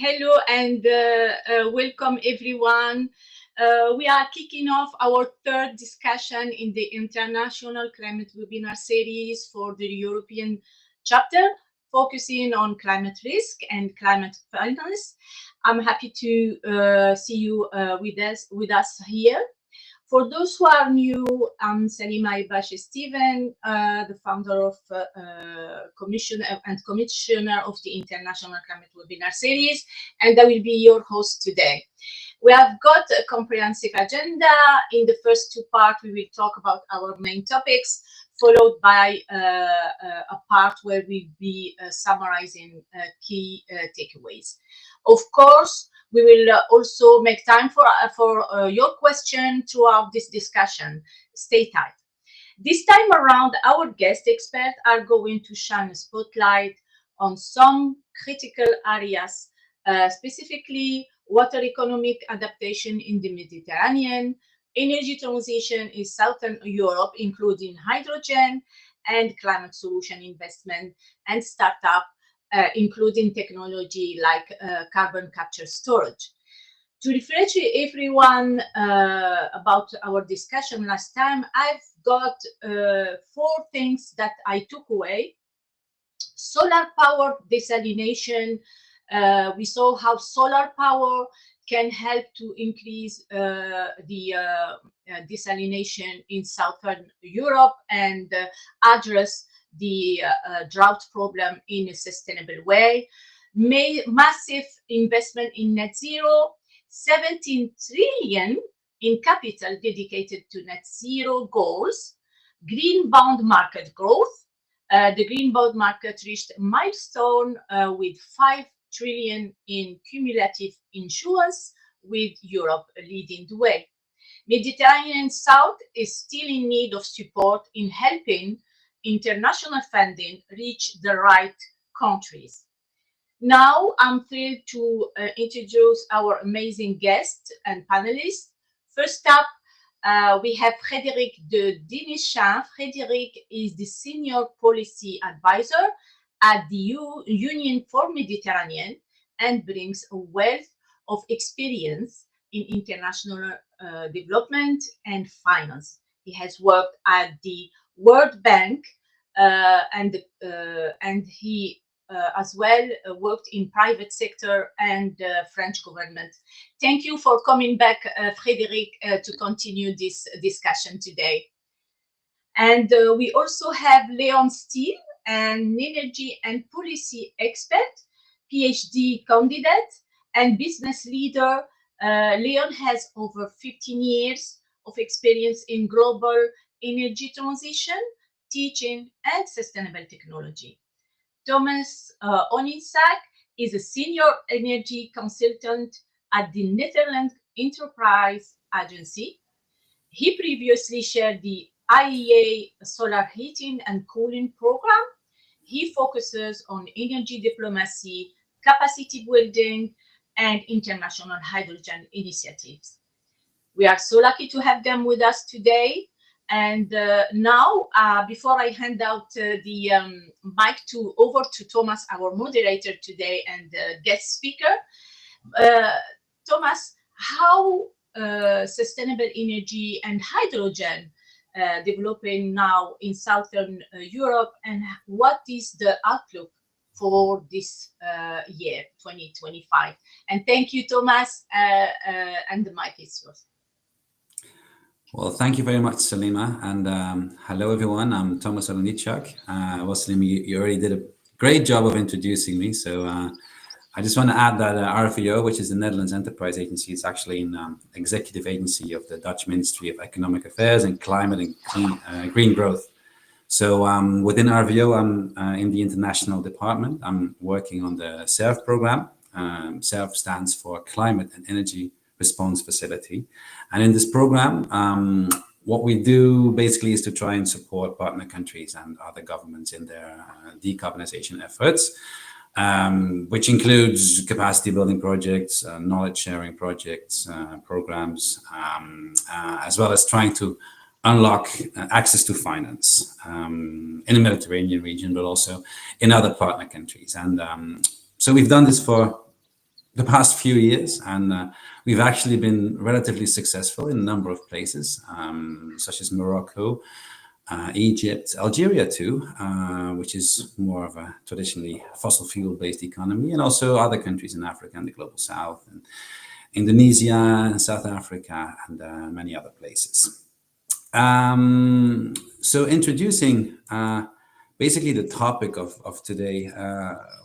Hello and welcome everyone. We are kicking off our third discussion in the International Climate Webinar Series for the European chapter, focusing on climate risk and climate finance. I'm happy to see you with us here. For those who are new, I'm Salima Ibashi Steven, the founder of Commissioner of the International Climate Webinar Series, and I will be your host today. We have got a comprehensive agenda. In the first two parts, we will talk about our main topics, followed by a part where we'll be summarizing key takeaways. Of course, we will also make time for your question throughout this discussion. Stay tight. This time around, our guest experts are going to shine a spotlight on some critical areas, specifically water economic adaptation in the Mediterranean, energy transition in Southern Europe, including hydrogen, and climate solution investment and startup, including technology like carbon capture storage. To refresh everyone about our discussion last time, I've got 4 things that I took away. Solar power desalination. We saw how solar power can help to increase the desalination in Southern Europe and address the drought problem in a sustainable way. Massive investment in net zero, 17 trillion in capital dedicated to net zero goals, green bond market growth. The green bond market reached a milestone with 5 trillion in cumulative issuance, with Europe leading the way. Mediterranean South is still in need of support in helping international funding reach the right countries. Now, I'm thrilled to introduce our amazing guests and panelists. First up, we have Frédéric de Dinichin. Frédéric is the Senior Policy Advisor at the Union for Mediterranean and brings a wealth of experience in international development and finance. He has worked at the World Bank and he as well worked in private sector and French government. Thank you for coming back, Frédéric, to continue this discussion today. And we also have Leon Steele, an energy and policy expert, PhD candidate, and business leader. Leon has over 15 years of experience in global energy transition, teaching, and sustainable technology. Thomas Oninsak is a senior energy consultant at the Netherlands Enterprise Agency. He previously chaired the IEA Solar Heating and Cooling Program. He focuses on energy diplomacy, capacity building, and international hydrogen initiatives. We are so lucky to have them with us today. And now, before I hand out the mic over to Thomas, our moderator today and guest speaker, Thomas, how sustainable energy and hydrogen developing now in Southern Europe, and what is the outlook for this year, 2025? And thank you, Thomas, and the mic is yours. Well, thank you very much, Salima, and hello, everyone. I'm Thomas Olenichuk. Well, Salima, you already did a great job of introducing me, so I just want to add that RVO, which is the Netherlands Enterprise Agency, is actually an executive agency of the Dutch Ministry of Economic Affairs and Climate and Green Growth. So within RVO, I'm in the international department. I'm working on the SERF program. SERF stands for Climate and Energy Response Facility. And in this program, what we do basically is to try and support partner countries and other governments in their decarbonization efforts, which includes capacity building projects, knowledge sharing projects, programs, as well as trying to unlock access to finance in the Mediterranean region, but also in other partner countries. And so we've done this for the past few years, and we've actually been relatively successful in a number of places, such as Morocco, Egypt, Algeria too, which is more of a traditionally fossil fuel-based economy, and also other countries in Africa and the global south, and Indonesia and South Africa, and many other places. So introducing basically the topic of today,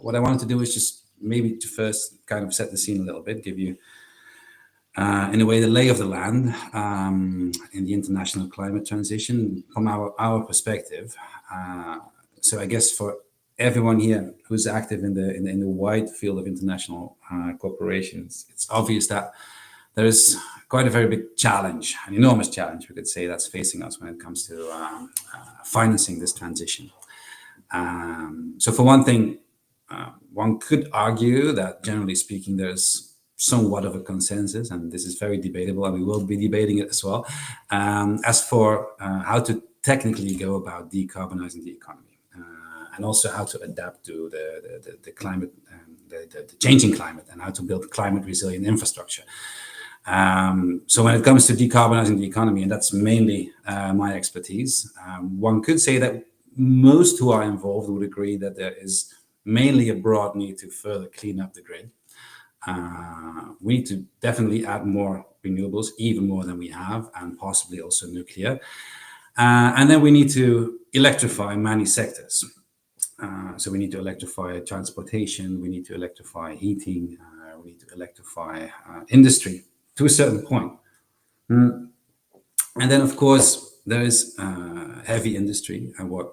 what I wanted to do is just maybe to first kind of set the scene a little bit, give you in a way the lay of the land in the international climate transition from our perspective. So I guess for everyone here who's active in the wide field of international corporations, it's obvious that there is quite a very big challenge, an enormous challenge, we could say, that's facing us when it comes to financing this transition. So for one thing, one could argue that generally speaking, there's somewhat of a consensus, and this is very debatable, and we will be debating it as well, as for how to technically go about decarbonizing the economy, and also how to adapt to the climate, the changing climate, and how to build climate resilient infrastructure. So when it comes to decarbonizing the economy, and that's mainly my expertise, one could say that most who are involved would agree that there is mainly a broad need to further clean up the grid. We need to definitely add more renewables, even more than we have, and possibly also nuclear. And then we need to electrify many sectors. So we need to electrify transportation, we need to electrify heating, we need to electrify industry to a certain point. And then, of course, there is heavy industry and what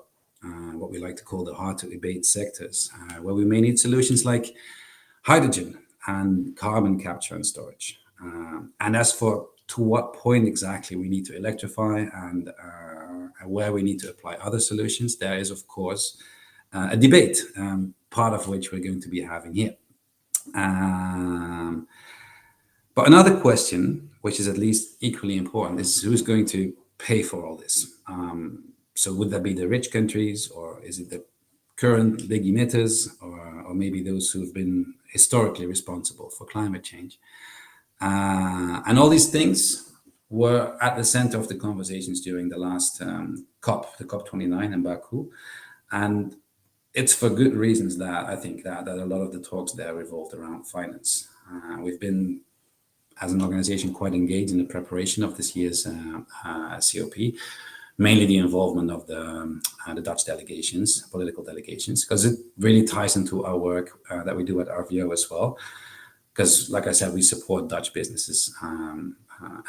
we like to call the hard-to-abate sectors, where we may need solutions like hydrogen and carbon capture and storage. And as for to what point exactly we need to electrify and where we need to apply other solutions, there is, of course, a debate, part of which we're going to be having here. But another question, which is at least equally important, is who's going to pay for all this? So would that be the rich countries, or is it the current big emitters, or maybe those who've been historically responsible for climate change? And all these things were at the center of the conversations during the last COP, the COP29 in Baku. And it's for good reasons that I think that a lot of the talks there revolved around finance. We've been, as an organization, quite engaged in the preparation of this year's COP, mainly the involvement of the Dutch delegations, political delegations, because it really ties into our work that we do at RVO as well. Because, like I said, we support Dutch businesses, and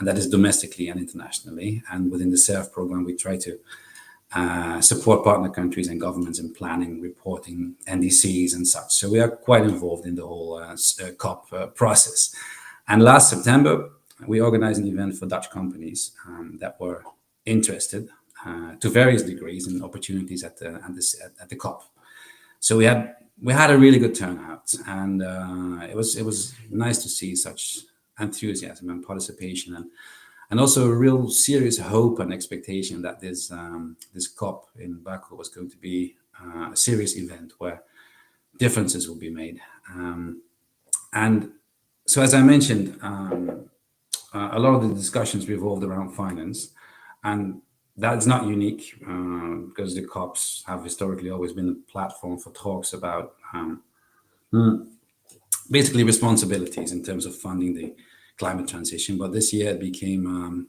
that is domestically and internationally. And within the SERF program, we try to support partner countries and governments in planning, reporting, NDCs and such. So we are quite involved in the whole COP process. And last September, we organized an event for Dutch companies that were interested to various degrees in opportunities at the COP. So we had a really good turnout, and it was nice to see such enthusiasm and participation, and also a real serious hope and expectation that this COP in Baku was going to be a serious event where differences will be made. And so, as I mentioned, a lot of the discussions revolved around finance, and that's not unique because the COPs have historically always been a platform for talks about basically responsibilities in terms of funding the climate transition. But this year it became,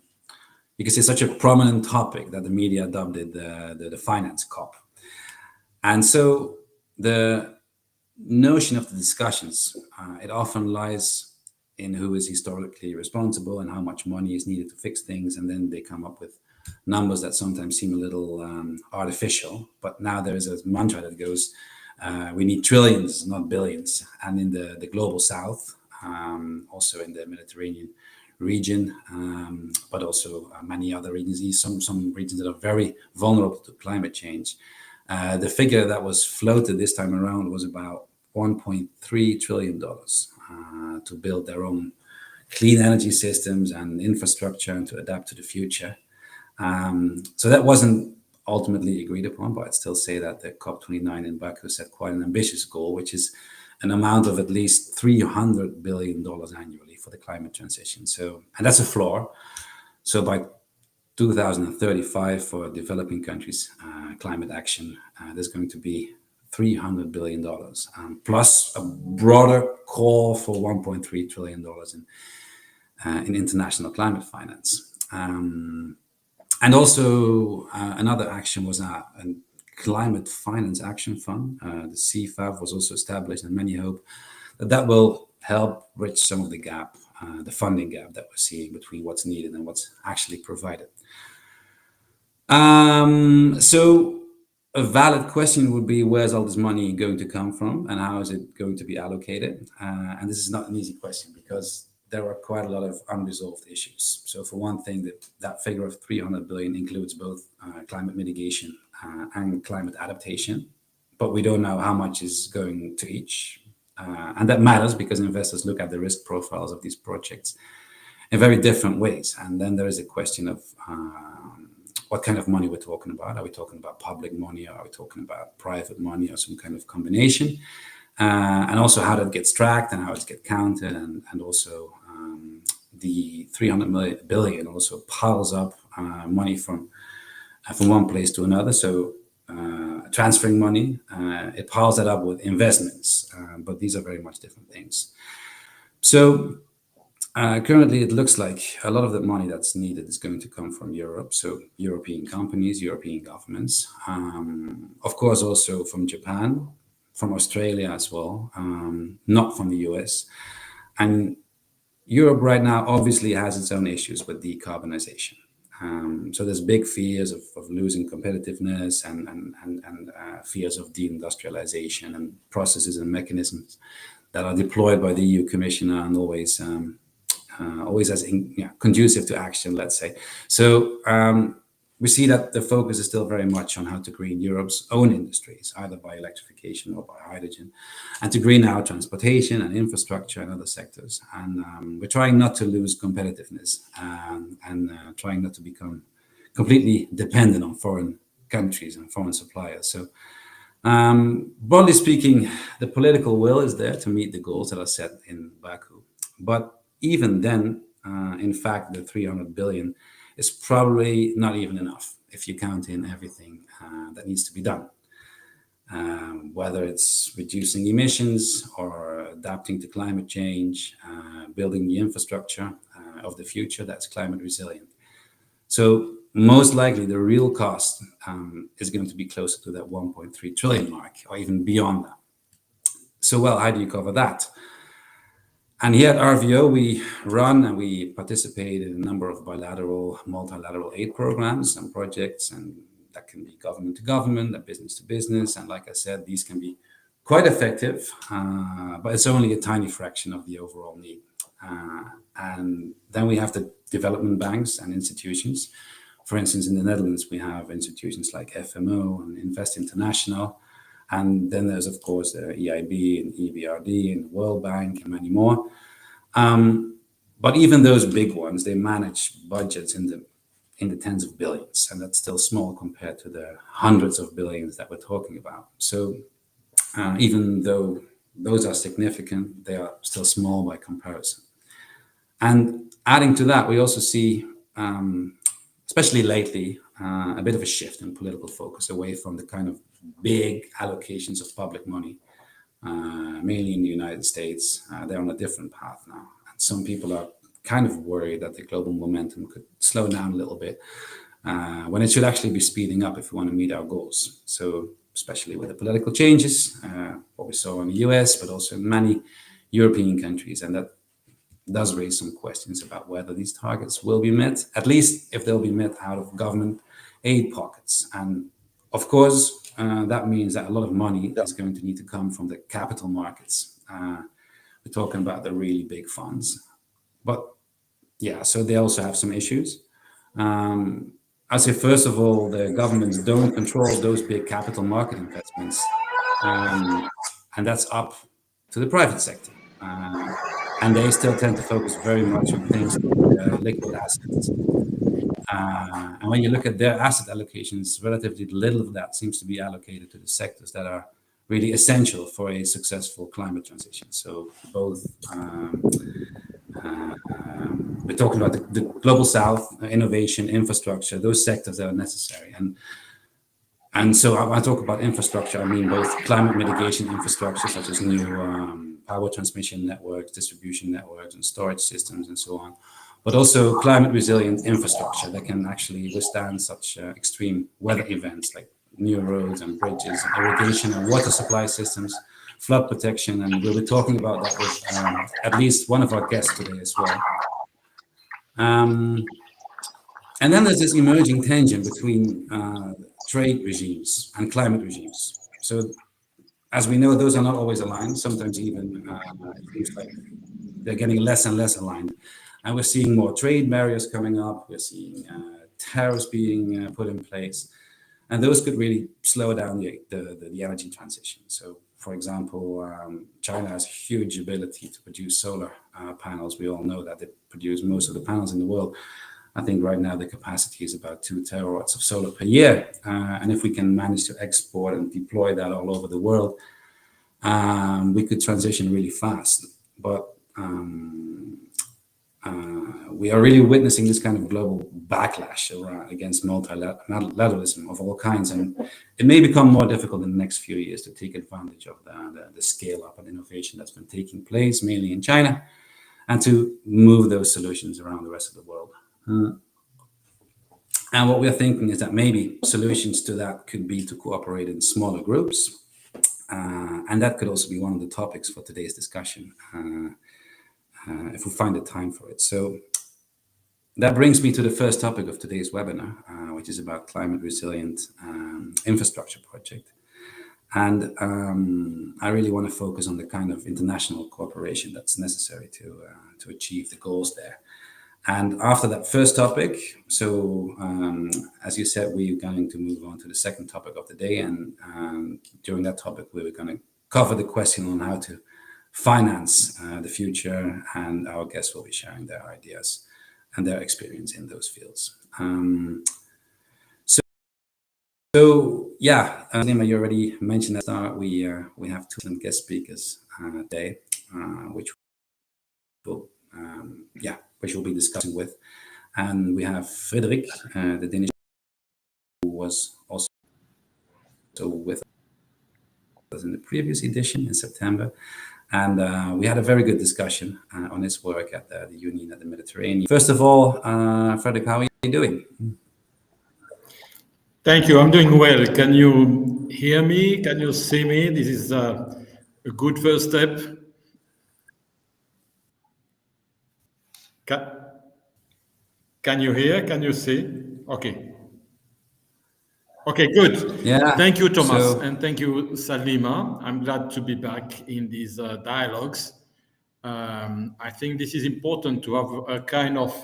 because it's such a prominent topic, that the media dubbed it the finance COP. And so the notion of the discussions, it often lies in who is historically responsible and how much money is needed to fix things, and then they come up with numbers that sometimes seem a little artificial. But now there is a mantra that goes, we need trillions, not billions. And in the global south, also in the Mediterranean region, but also many other regions, some regions that are very vulnerable to climate change. The figure that was floated this time around was about $1.3 trillion to build their own clean energy systems and infrastructure and to adapt to the future. So that wasn't ultimately agreed upon, but I'd still say that the COP29 in Baku set quite an ambitious goal, which is an amount of at least $300 billion annually for the climate transition. So, and that's a floor. So by 2035 for developing countries, climate action, there's going to be $300 billion, plus a broader call for $1.3 trillion in international climate finance. And also another action was a Climate Finance Action Fund. The CFAF was also established, and many hope that that will help bridge some of the gap, the funding gap that we're seeing between what's needed and what's actually provided. So a valid question would be, where's all this money going to come from, and how is it going to be allocated? And this is not an easy question because there are quite a lot of unresolved issues. So for one thing, that figure of 300 billion includes both climate mitigation and climate adaptation, but we don't know how much is going to each. And that matters because investors look at the risk profiles of these projects in very different ways. And then there is a question of what kind of money we're talking about. Are we talking about public money, or are we talking about private money, or some kind of combination? And also how that gets tracked and how it gets counted, and also the 300 billion also piles up money from one place to another. So transferring money, it piles that up with investments, but these are very much different things. So currently, it looks like a lot of the money that's needed is going to come from Europe. So European companies, European governments, of course, also from Japan, from Australia as well, not from the US. And Europe right now obviously has its own issues with decarbonization. So there's big fears of losing competitiveness and fears of deindustrialization, and processes and mechanisms that are deployed by the EU Commissioner and always as conducive to action, let's say. So we see that the focus is still very much on how to green Europe's own industries, either by electrification or by hydrogen, and to green our transportation and infrastructure and other sectors. And we're trying not to lose competitiveness and trying not to become completely dependent on foreign countries and foreign suppliers. So broadly speaking, the political will is there to meet the goals that are set in Baku. But even then, in fact, the 300 billion is probably not even enough if you count in everything that needs to be done. Whether it's reducing emissions or adapting to climate change, building the infrastructure of the future that's climate resilient. So most likely the real cost is going to be closer to that 1.3 trillion mark, or even beyond that. So, well, how do you cover that? And here at RVO, we run and we participate in a number of bilateral, multilateral aid programs and projects, and that can be government to government and business to business. And like I said, these can be quite effective, but it's only a tiny fraction of the overall need. And then we have the development banks and institutions. For instance, in the Netherlands, we have institutions like FMO and Invest International. And then there's, of course, the EIB and EBRD and the World Bank and many more. But even those big ones, they manage budgets in the tens of billions, and that's still small compared to the hundreds of billions that we're talking about. So even though those are significant, they are still small by comparison. And adding to that, we also see, especially lately, a bit of a shift in political focus away from the kind of big allocations of public money, mainly in the United States. They're on a different path now. And some people are kind of worried that the global momentum could slow down a little bit when it should actually be speeding up if we want to meet our goals. So especially with the political changes, what we saw in the US, but also in many European countries. And that does raise some questions about whether these targets will be met, at least if they'll be met out of government aid pockets. And of course, that means that a lot of money is going to need to come from the capital markets. We're talking about the really big funds. But yeah, so they also have some issues. I say, first of all, the governments don't control those big capital market investments. And that's up to the private sector. And they still tend to focus very much on things like liquid assets. And when you look at their asset allocations, relatively little of that seems to be allocated to the sectors that are really essential for a successful climate transition. So both we're talking about the global south, innovation, infrastructure, those sectors that are necessary. And so when I talk about infrastructure, I mean both climate mitigation infrastructure, such as new power transmission networks, distribution networks, and storage systems, and so on, but also climate resilient infrastructure that can actually withstand such extreme weather events like new roads and bridges, irrigation and water supply systems, flood protection. And we'll be talking about that with at least one of our guests today as well. And then there's this emerging tension between trade regimes and climate regimes. So as we know, those are not always aligned. Sometimes even it seems like they're getting less and less aligned. And we're seeing more trade barriers coming up. We're seeing tariffs being put in place. And those could really slow down the energy transition. So, for example, China has huge ability to produce solar panels. We all know that they produce most of the panels in the world. I think right now the capacity is about 2 terawatts of solar per year. And if we can manage to export and deploy that all over the world, we could transition really fast. But we are really witnessing this kind of global backlash against multilateralism of all kinds. And it may become more difficult in the next few years to take advantage of the scale up and innovation that's been taking place, mainly in China, and to move those solutions around the rest of the world. And what we're thinking is that maybe solutions to that could be to cooperate in smaller groups. And that could also be one of the topics for today's discussion, if we find the time for it. So that brings me to the first topic of today's webinar, which is about climate resilient infrastructure project. And I really want to focus on the kind of international cooperation that's necessary to achieve the goals there. And after that first topic, so as you said, we're going to move on to the second topic of the day. And during that topic, we were going to cover the question on how to finance the future. And our guests will be sharing their ideas and their experience in those fields. So yeah, Nima, you already mentioned at the start, we have 2 guest speakers today, which we'll be discussing with. And we have Frederik, the Danish, who was also with us in the previous edition in September. And we had a very good discussion on his work at the Union of the Mediterranean. First of all, Frederik, how are you doing? Thank you. I'm doing well. Can you hear me? Can you see me? This is a good first step. Can you hear? Can you see? Okay. Okay, good. Yeah. Thank you, Thomas, and thank you, Salima. I'm glad to be back in these dialogues. I think this is important to have a kind of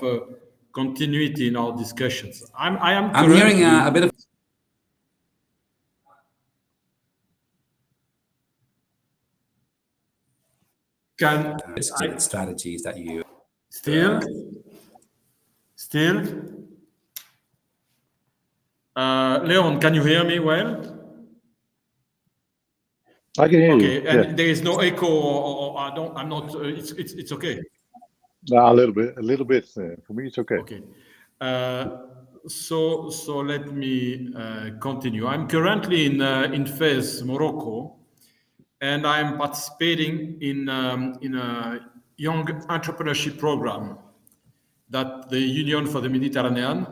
continuity in our discussions. I'm hearing a bit of strategies that you still Leon, can you hear me well? I can hear you. Okay, and there is no echo, or I'm not. It's okay. A little bit. For me, it's okay. Okay. So let me continue. I'm currently in Fez, Morocco, and I'm participating in a young entrepreneurship program that the Union for the Mediterranean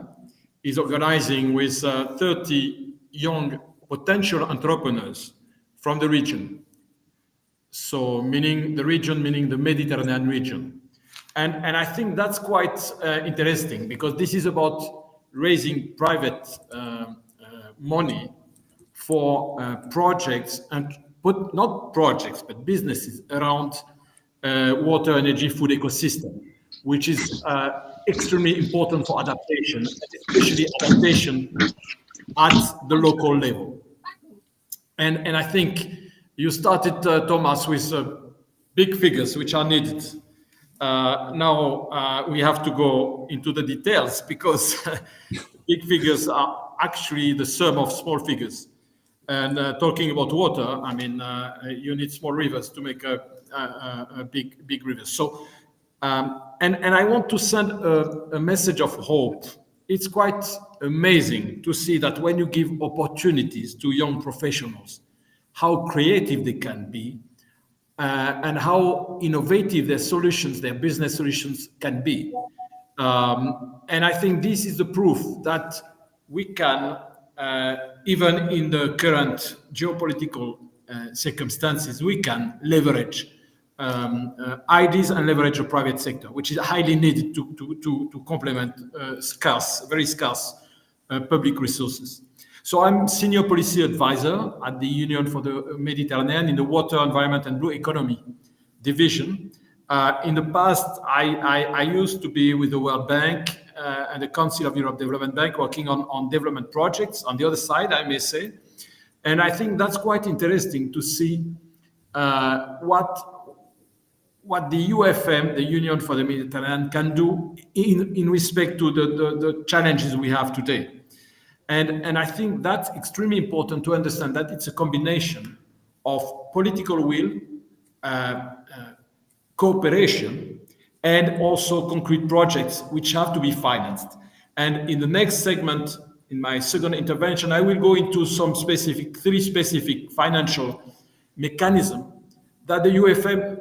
is organizing with 30 young potential entrepreneurs from the region. So meaning the Mediterranean region. And I think that's quite interesting, because this is about raising private money for projects, and not projects, but businesses around water, energy, food ecosystem, which is extremely important for adaptation, especially adaptation at the local level. And I think you started, Thomas, with big figures which are needed. Now we have to go into the details, because big figures are actually the sum of small figures. And talking about water, I mean, you need small rivers to make a big river. So, and I want to send a message of hope. It's quite amazing to see that when you give opportunities to young professionals, how creative they can be, and how innovative their solutions, their business solutions can be. And I think this is the proof that we can, even in the current geopolitical circumstances, we can leverage ideas and leverage the private sector, which is highly needed to complement very scarce public resources. So I'm senior policy advisor at the Union for the Mediterranean in the Water, Environment and Blue Economy division. In the past, I used to be with the World Bank and the Council of Europe Development Bank, working on development projects on the other side, I may say. And I think that's quite interesting to see what the UFM, the Union for the Mediterranean, can do in respect to the challenges we have today. And I think that's extremely important to understand that it's a combination of political will, cooperation, and also concrete projects which have to be financed. And in the next segment, in my second intervention, I will go into three specific financial mechanisms that the UFM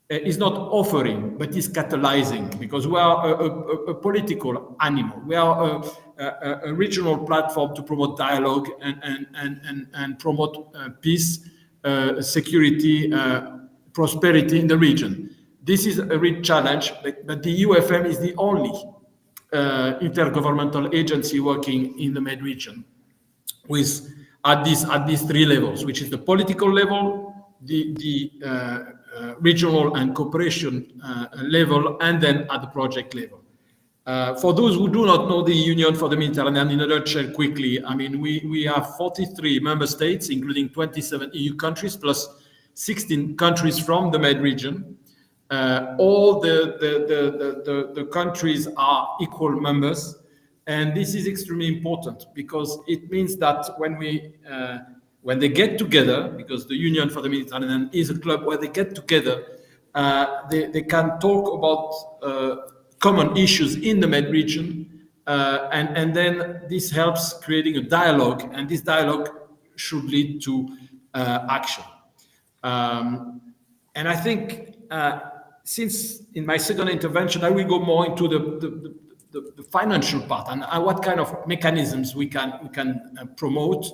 is not offering, but is catalyzing, because we are a political animal. We are a regional platform to promote dialogue and promote peace, security, prosperity in the region. This is a real challenge, but the UFM is the only intergovernmental agency working in the Med region at these three levels, which is the political level, the regional and cooperation level, and then at the project level. For those who do not know the Union for the Mediterranean, in a nutshell, quickly, I mean, we have 43 member states, including 27 EU countries, plus 16 countries from the Med region. All the countries are equal members, and this is extremely important because it means that when they get together, because the Union for the Mediterranean is a club where they get together, they can talk about common issues in the Med region, and then this helps creating a dialogue, and this dialogue should lead to action. And I think since in my second intervention, I will go more into the financial part and what kind of mechanisms we can promote.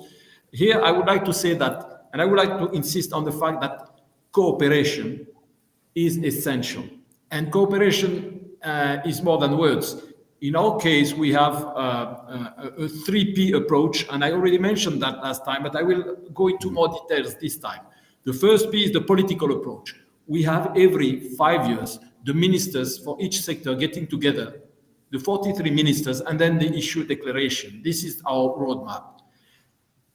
Here, I would like to say that, and I would like to insist on the fact that cooperation is essential. And cooperation is more than words. In our case, we have a 3P approach, and I already mentioned that last time, but I will go into more details this time. The first P is the political approach. We have every 5 years, the ministers for each sector getting together, the 43 ministers, and then they issue a declaration. This is our roadmap.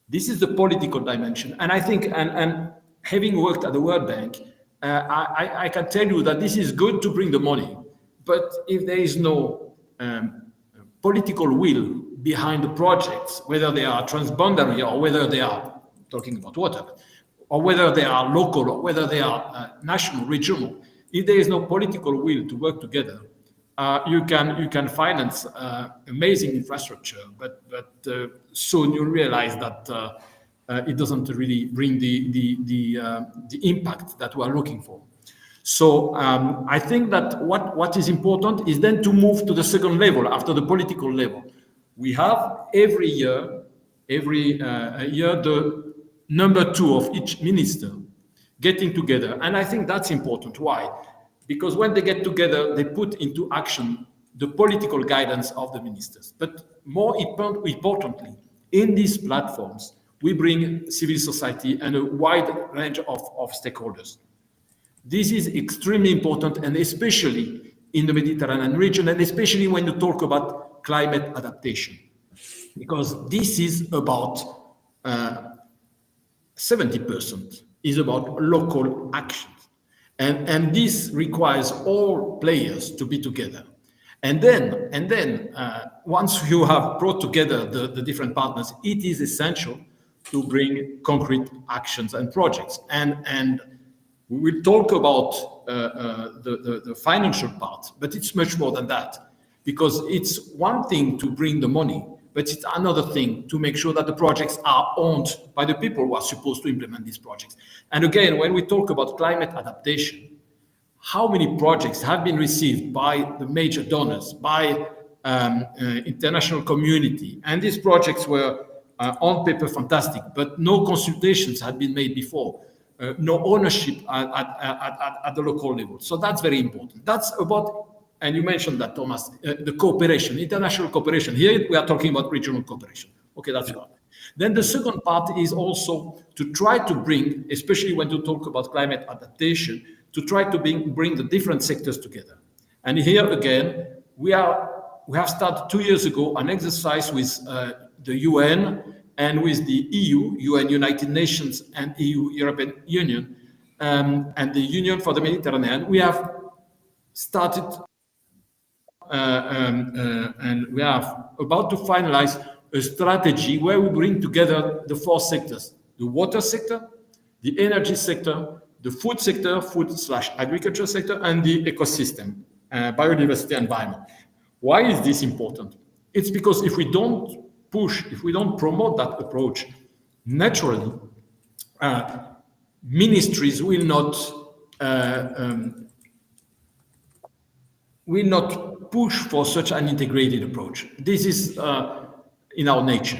This is the political dimension. And I think, and having worked at the World Bank, I can tell you that this is good to bring the money. But if there is no political will behind the projects, whether they are transboundary or whether they are talking about water, or whether they are local or whether they are national, regional, if there is no political will to work together, you can finance amazing infrastructure, but soon you realize that it doesn't really bring the impact that we are looking for. So I think that what is important is then to move to the second level after the political level. We have every year the number 2 of each minister getting together, and I think that's important. Why? Because when they get together, they put into action the political guidance of the ministers. But more importantly, in these platforms, we bring civil society and a wide range of stakeholders. This is extremely important, and especially in the Mediterranean region, and especially when you talk about climate adaptation, because this is about 70% is about local actions. And this requires all players to be together. And then once you have brought together the different partners, it is essential to bring concrete actions and projects. And we will talk about the financial part, but it's much more than that, because it's one thing to bring the money, but it's another thing to make sure that the projects are owned by the people who are supposed to implement these projects. And again, when we talk about climate adaptation, how many projects have been received by the major donors, by international community? And these projects were on paper fantastic, but no consultations had been made before, no ownership at the local level. So that's very important. That's about, and you mentioned that, Thomas, the cooperation, international cooperation. Here we are talking about regional cooperation. Okay, that's right. Then the second part is also to try to bring, especially when you talk about climate adaptation, to try to bring the different sectors together. And here again, we have started 2 years ago an exercise with the UN and with the EU, UN, United Nations, and EU, European Union, and the Union for the Mediterranean. We have started and we are about to finalize a strategy where we bring together the four sectors: the water sector, the energy sector, the food sector, food/agriculture sector, and the ecosystem, biodiversity environment. Why is this important? It's because if we don't push, if we don't promote that approach, naturally, ministries will not push for such an integrated approach. This is in our nature.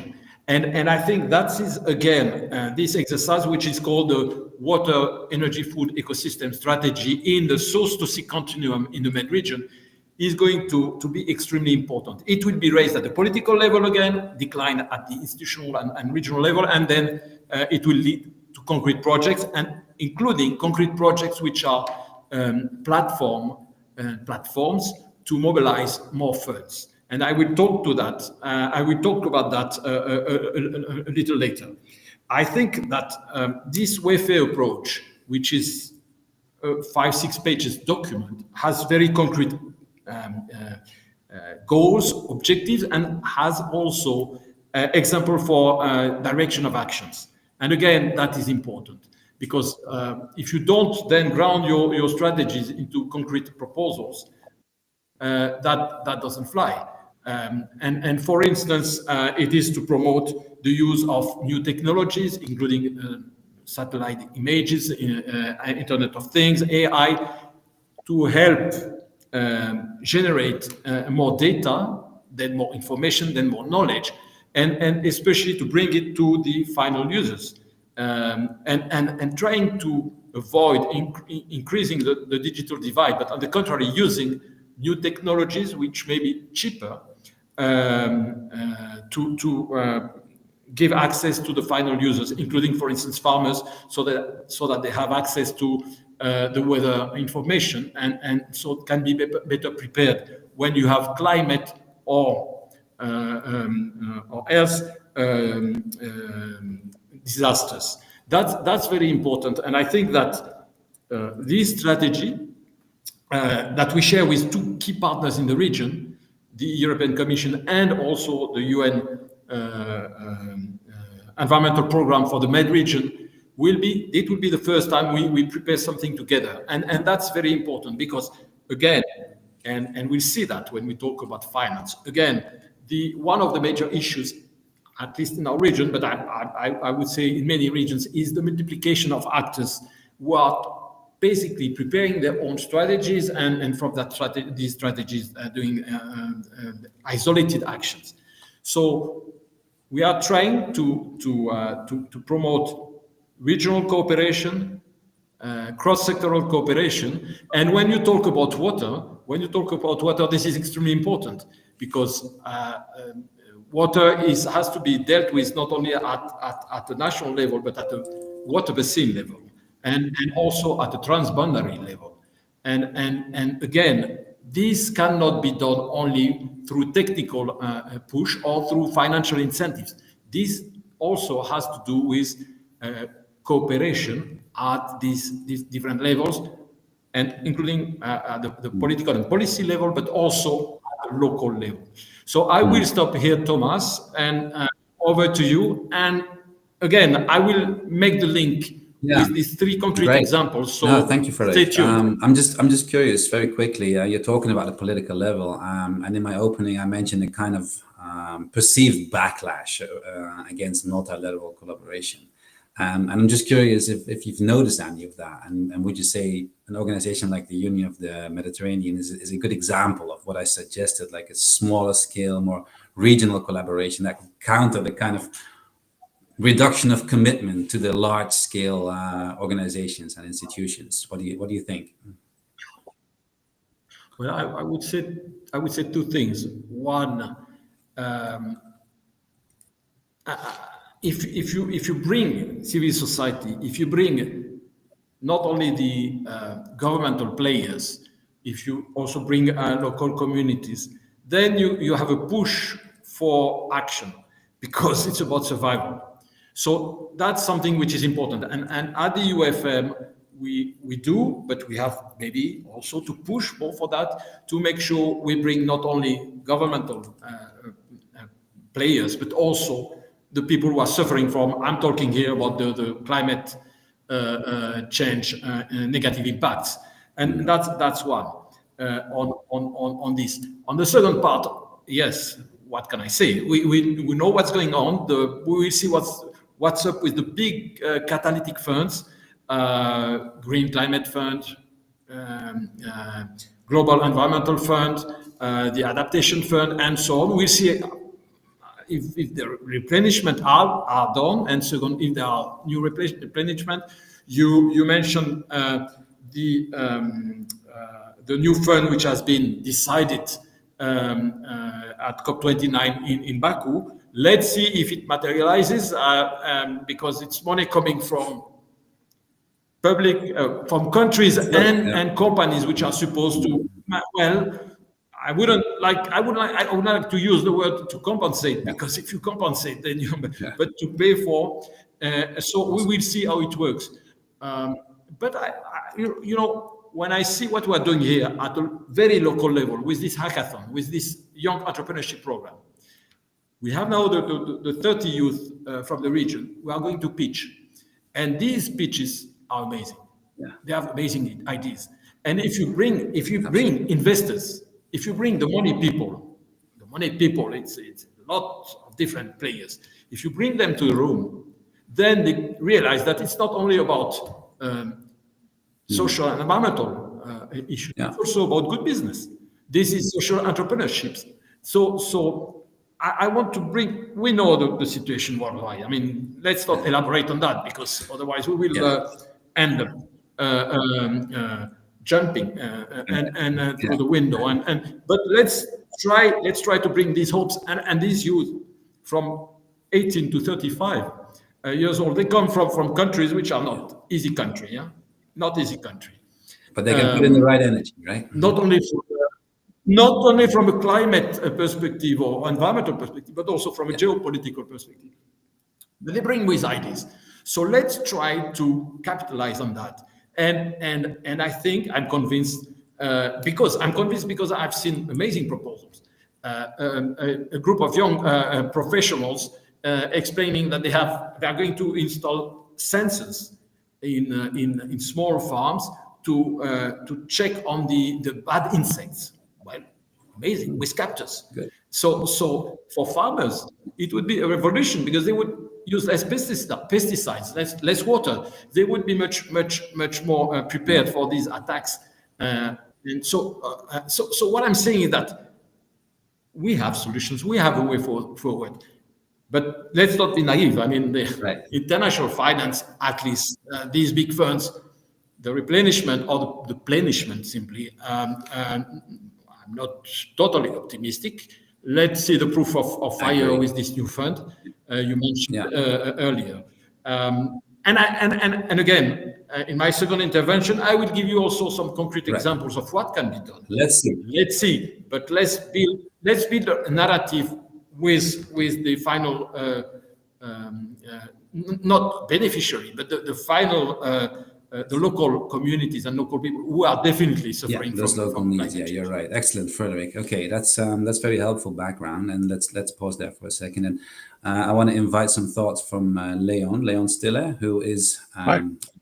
And I think that is, again, this exercise, which is called the Water, Energy, Food Ecosystem Strategy in the source to sea continuum in the Med region, is going to be extremely important. It will be raised at the political level again, decline at the institutional and regional level, and then it will lead to concrete projects, and including concrete projects which are platforms to mobilize more funds. And I will talk to that. I will talk about that a little later. I think that this Wayfair approach, which is a 5-6 pages document, has very concrete goals, objectives, and has also example for direction of actions. And again, that is important, because if you don't then ground your strategies into concrete proposals, that doesn't fly. And for instance, it is to promote the use of new technologies, including satellite images, Internet of Things, AI, to help generate more data, then more information, then more knowledge, and especially to bring it to the final users, and trying to avoid increasing the digital divide, but on the contrary, using new technologies which may be cheaper to give access to the final users, including, for instance, farmers, so that they have access to the weather information, and so can be better prepared when you have climate or else disasters. That's very important, and I think that this strategy that we share with two key partners in the region, the European Commission and also the UN Environmental Program for the Med region, it will be the first time we prepare something together. And that's very important, because again, and we'll see that when we talk about finance, again, one of the major issues, at least in our region, but I would say in many regions, is the multiplication of actors who are basically preparing their own strategies, and from these strategies doing isolated actions. So we are trying to promote regional cooperation, cross-sectoral cooperation. And when you talk about water, this is extremely important, because water has to be dealt with not only at the national level, but at the water basin level, and also at the transboundary level. And again, this cannot be done only through technical push or through financial incentives. This also has to do with cooperation at these different levels, and including the political and policy level, but also at the local level. So I will stop here, Thomas, and over to you. And again, I will make the link with these 3 concrete examples. So no, thank you for stay it. tuned. I'm just curious, very quickly. You're talking about the political level, and in my opening, I mentioned a kind of perceived backlash against multilateral collaboration. And I'm just curious if you've noticed any of that, and would you say an organization like the Union of the Mediterranean is a good example of what I suggested, like a smaller scale, more regional collaboration that could counter the kind of reduction of commitment to the large scale organizations and institutions? What do you think? Well, I would say 2 things. One, if you bring civil society, if you bring not only the governmental players, if you also bring local communities, then you have a push for action, because it's about survival. So that's something which is important. And at the UFM, we do, but we have maybe also to push more for that, to make sure we bring not only governmental players, but also the people who are suffering from, I'm talking here about the climate change negative impacts. And that's one on this. On the second part, yes, what can I say? We know what's going on. We will see what's up with the big catalytic funds, Green Climate Fund, Global Environmental Fund, the Adaptation Fund, and so on. We'll see if the replenishment are done, and second, if there are new replenishment. You mentioned the new fund which has been decided at COP29 in Baku. Let's see if it materializes, because it's money coming from public, from countries and companies which are supposed to. Well, I would like to use the word to compensate, because if you compensate, then but to pay for. So we will see how it works. But when I see what we are doing here at a very local level with this hackathon, with this young entrepreneurship program, we have now the 30 youth from the region who are going to pitch, and these pitches are amazing. They have amazing ideas, and if you bring investors, if you bring the money people, it's a lot of different players. If you bring them to the room, then they realize that it's not only about social and environmental issues, it's also about good business. This is social entrepreneurship. So I want to bring, we know the situation worldwide. I mean, let's not elaborate on that, because otherwise we will end up jumping through the window. But let's try to bring these hopes and these youth from 18 to 35 years old. They come from countries which are not easy country, not easy country. But they can put in the right energy, right? Not only from a climate perspective or environmental perspective, but also from a geopolitical perspective. But they bring with ideas. So let's try to capitalize on that. And I think I'm convinced, because I've seen amazing proposals. A group of young professionals explaining that they are going to install sensors in small farms to check on the bad insects. Well, amazing, with captures. Good. So for farmers, it would be a revolution, because they would use less pesticides, less water. They would be much more prepared for these attacks. And so what I'm saying is that we have solutions, we have a way forward. But let's not be naive. I mean, the international finance, at least these big funds, the replenishment or the plenishment simply, I'm not totally optimistic. Let's see the proof of fire with this new fund you mentioned earlier. And again, in my second intervention, I will give you also some concrete examples of what can be done. Let's see. But let's build a narrative with the final, not beneficiary, but the final the local communities and local people who are definitely suffering those from local needs. climate Yeah, change. you're right. Excellent, Frederick. Okay, that's very helpful background, and let's pause there for a second. And I want to invite some thoughts from Leon Stiller, who is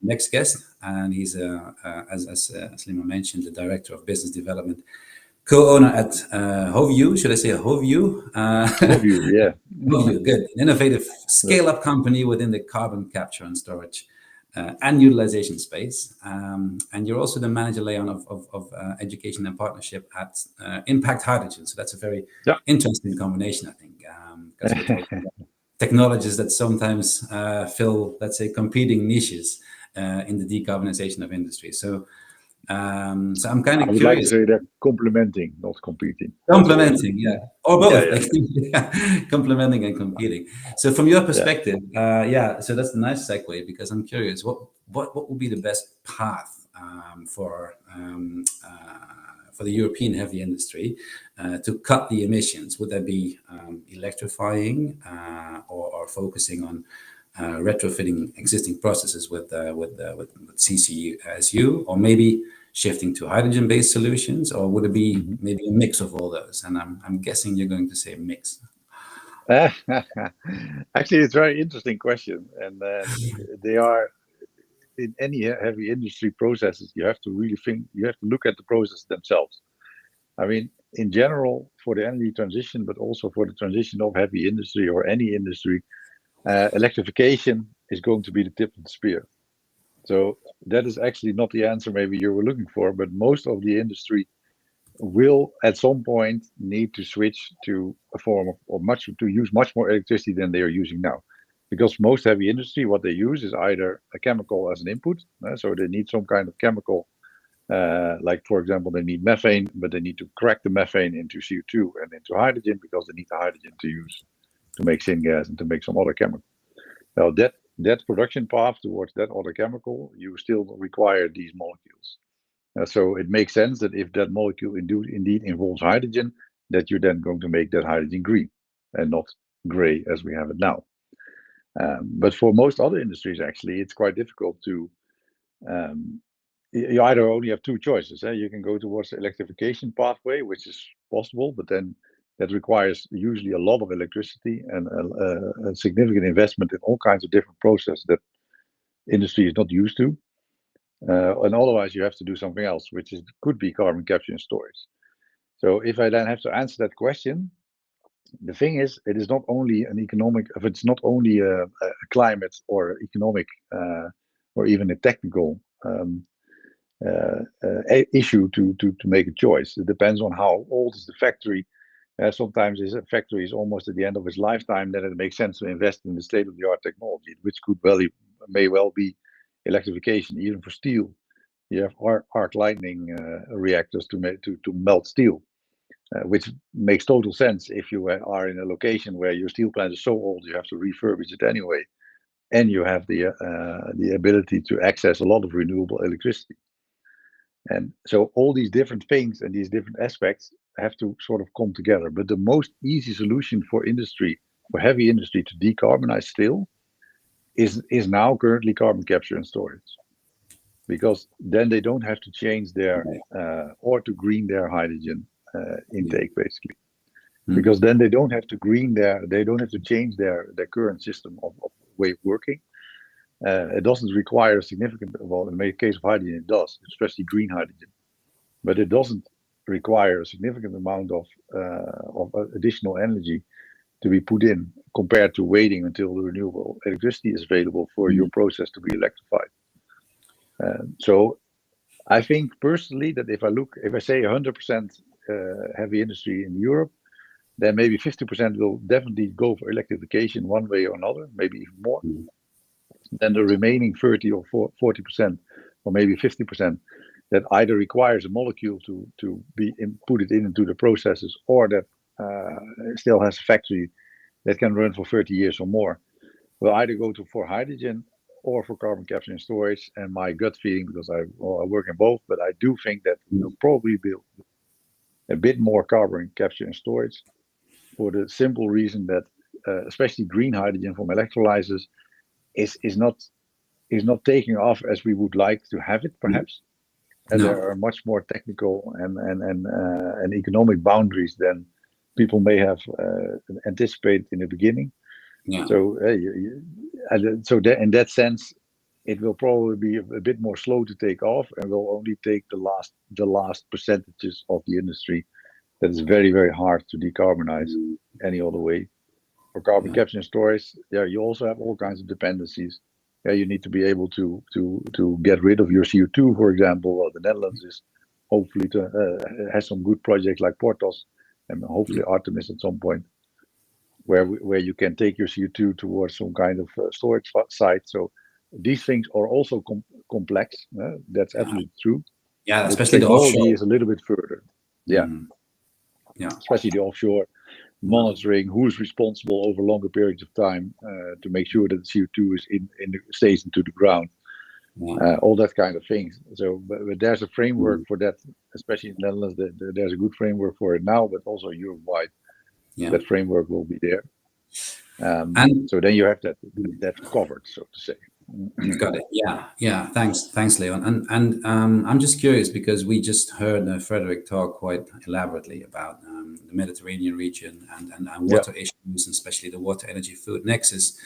next guest, and he's as Slima mentioned, the director of business development, co-owner at Hoview. Should I say Hoview? Hoview, yeah. Hoview, good. An innovative scale-up company within the carbon capture and storage and utilization space. And you're also the manager, Leon, of education and partnership at Impact Hydrogen. So that's a very interesting combination, I think, because we're talking about technologies that sometimes fill, let's say, competing niches in the decarbonization of industry. So I'm kind of curious. I would like to say they're complementing, not competing. Complementing, yeah, or both. Complementing and competing. So, from your perspective, so that's a nice segue, because I'm curious, what would be the best path for the European heavy industry to cut the emissions? Would that be electrifying or focusing on retrofitting existing processes with CCSU, or maybe shifting to hydrogen-based solutions, or would it be maybe a mix of all those? And I'm guessing you're going to say mix. Actually, it's a very interesting question, and they are in any heavy industry processes. You have to really think. You have to look at the process themselves. I mean, in general, for the energy transition, but also for the transition of heavy industry or any industry, electrification is going to be the tip of the spear. So that is actually not the answer maybe you were looking for, but most of the industry will at some point need to switch to a form of to use much more electricity than they are using now. Because most heavy industry, what they use is either a chemical as an input, so they need some kind of chemical, like for example, they need methane, but they need to crack the methane into CO2 and into hydrogen, because they need the hydrogen to use to make syngas and to make some other chemical. Now that production path towards that other chemical, you still require these molecules. So it makes sense that if that molecule indeed involves hydrogen, that you're then going to make that hydrogen green and not gray as we have it now. But for most other industries, actually, it's quite difficult to. You either only have two choices. You can go towards the electrification pathway, which is possible, but then that requires usually a lot of electricity and a significant investment in all kinds of different processes that industry is not used to. And otherwise, you have to do something else, which could be carbon capture and storage. So if I then have to answer that question, the thing is, it is not only an economic, if it's not only a climate or economic or even a technical issue to make a choice. It depends on how old is the factory. Sometimes if a factory is almost at the end of its lifetime, then it makes sense to invest in the state-of-the-art technology, which may well be electrification. Even for steel, you have arc lightning reactors to melt steel, which makes total sense if you are in a location where your steel plant is so old you have to refurbish it anyway, and you have the ability to access a lot of renewable electricity. And so all these different things and these different aspects have to sort of come together. But the most easy solution for industry, for heavy industry, to decarbonize still is now currently carbon capture and storage, because then they don't have to change their or to green their hydrogen intake, basically, because then they don't have to change their current system of way of working. It doesn't require a significant, well, in the case of hydrogen, it does, especially green hydrogen, but it doesn't require a significant amount of additional energy to be put in compared to waiting until the renewable electricity is available for your process to be electrified. So I think personally that if I say 100% heavy industry in Europe, then maybe 50% will definitely go for electrification one way or another, maybe even more. Then the remaining 30 or 40%, or maybe 50%, that either requires a molecule to be put it into the processes, or that still has a factory that can run for 30 years or more, will either go for hydrogen or for carbon capture and storage. And my gut feeling, because I work in both, but I do think that we'll probably build a bit more carbon capture and storage, for the simple reason that especially green hydrogen from electrolyzers is not is not taking off as we would like to have it, perhaps. And No. there are much more technical and economic boundaries than people may have anticipated in the beginning. Yeah. So, in that sense, it will probably be a bit more slow to take off, and will only take the last percentages of the industry that is very, very hard to decarbonize any other way. For carbon capture and storage, you also have all kinds of dependencies. You need to be able to get rid of your CO2, for example. Well, the Netherlands is hopefully has some good projects like Portos, and hopefully Artemis at some point, where you can take your CO2 towards some kind of storage site. So these things are also complex. That's absolutely true. Yeah, The especially the technology offshore. is a little bit further. Yeah. Yeah. Especially the offshore monitoring, who's responsible over longer periods of time to make sure that the CO2 is stays into the ground. All that kind of things. So, but there's a framework for that, especially in the Netherlands. There's a good framework for it now, but also Europe-wide. That framework will be there. And so then you have that covered, so to say. Got it. Yeah. Thanks, Leon. And I'm just curious because we just heard Frederick talk quite elaborately about the Mediterranean region and water issues, and especially the water energy food nexus.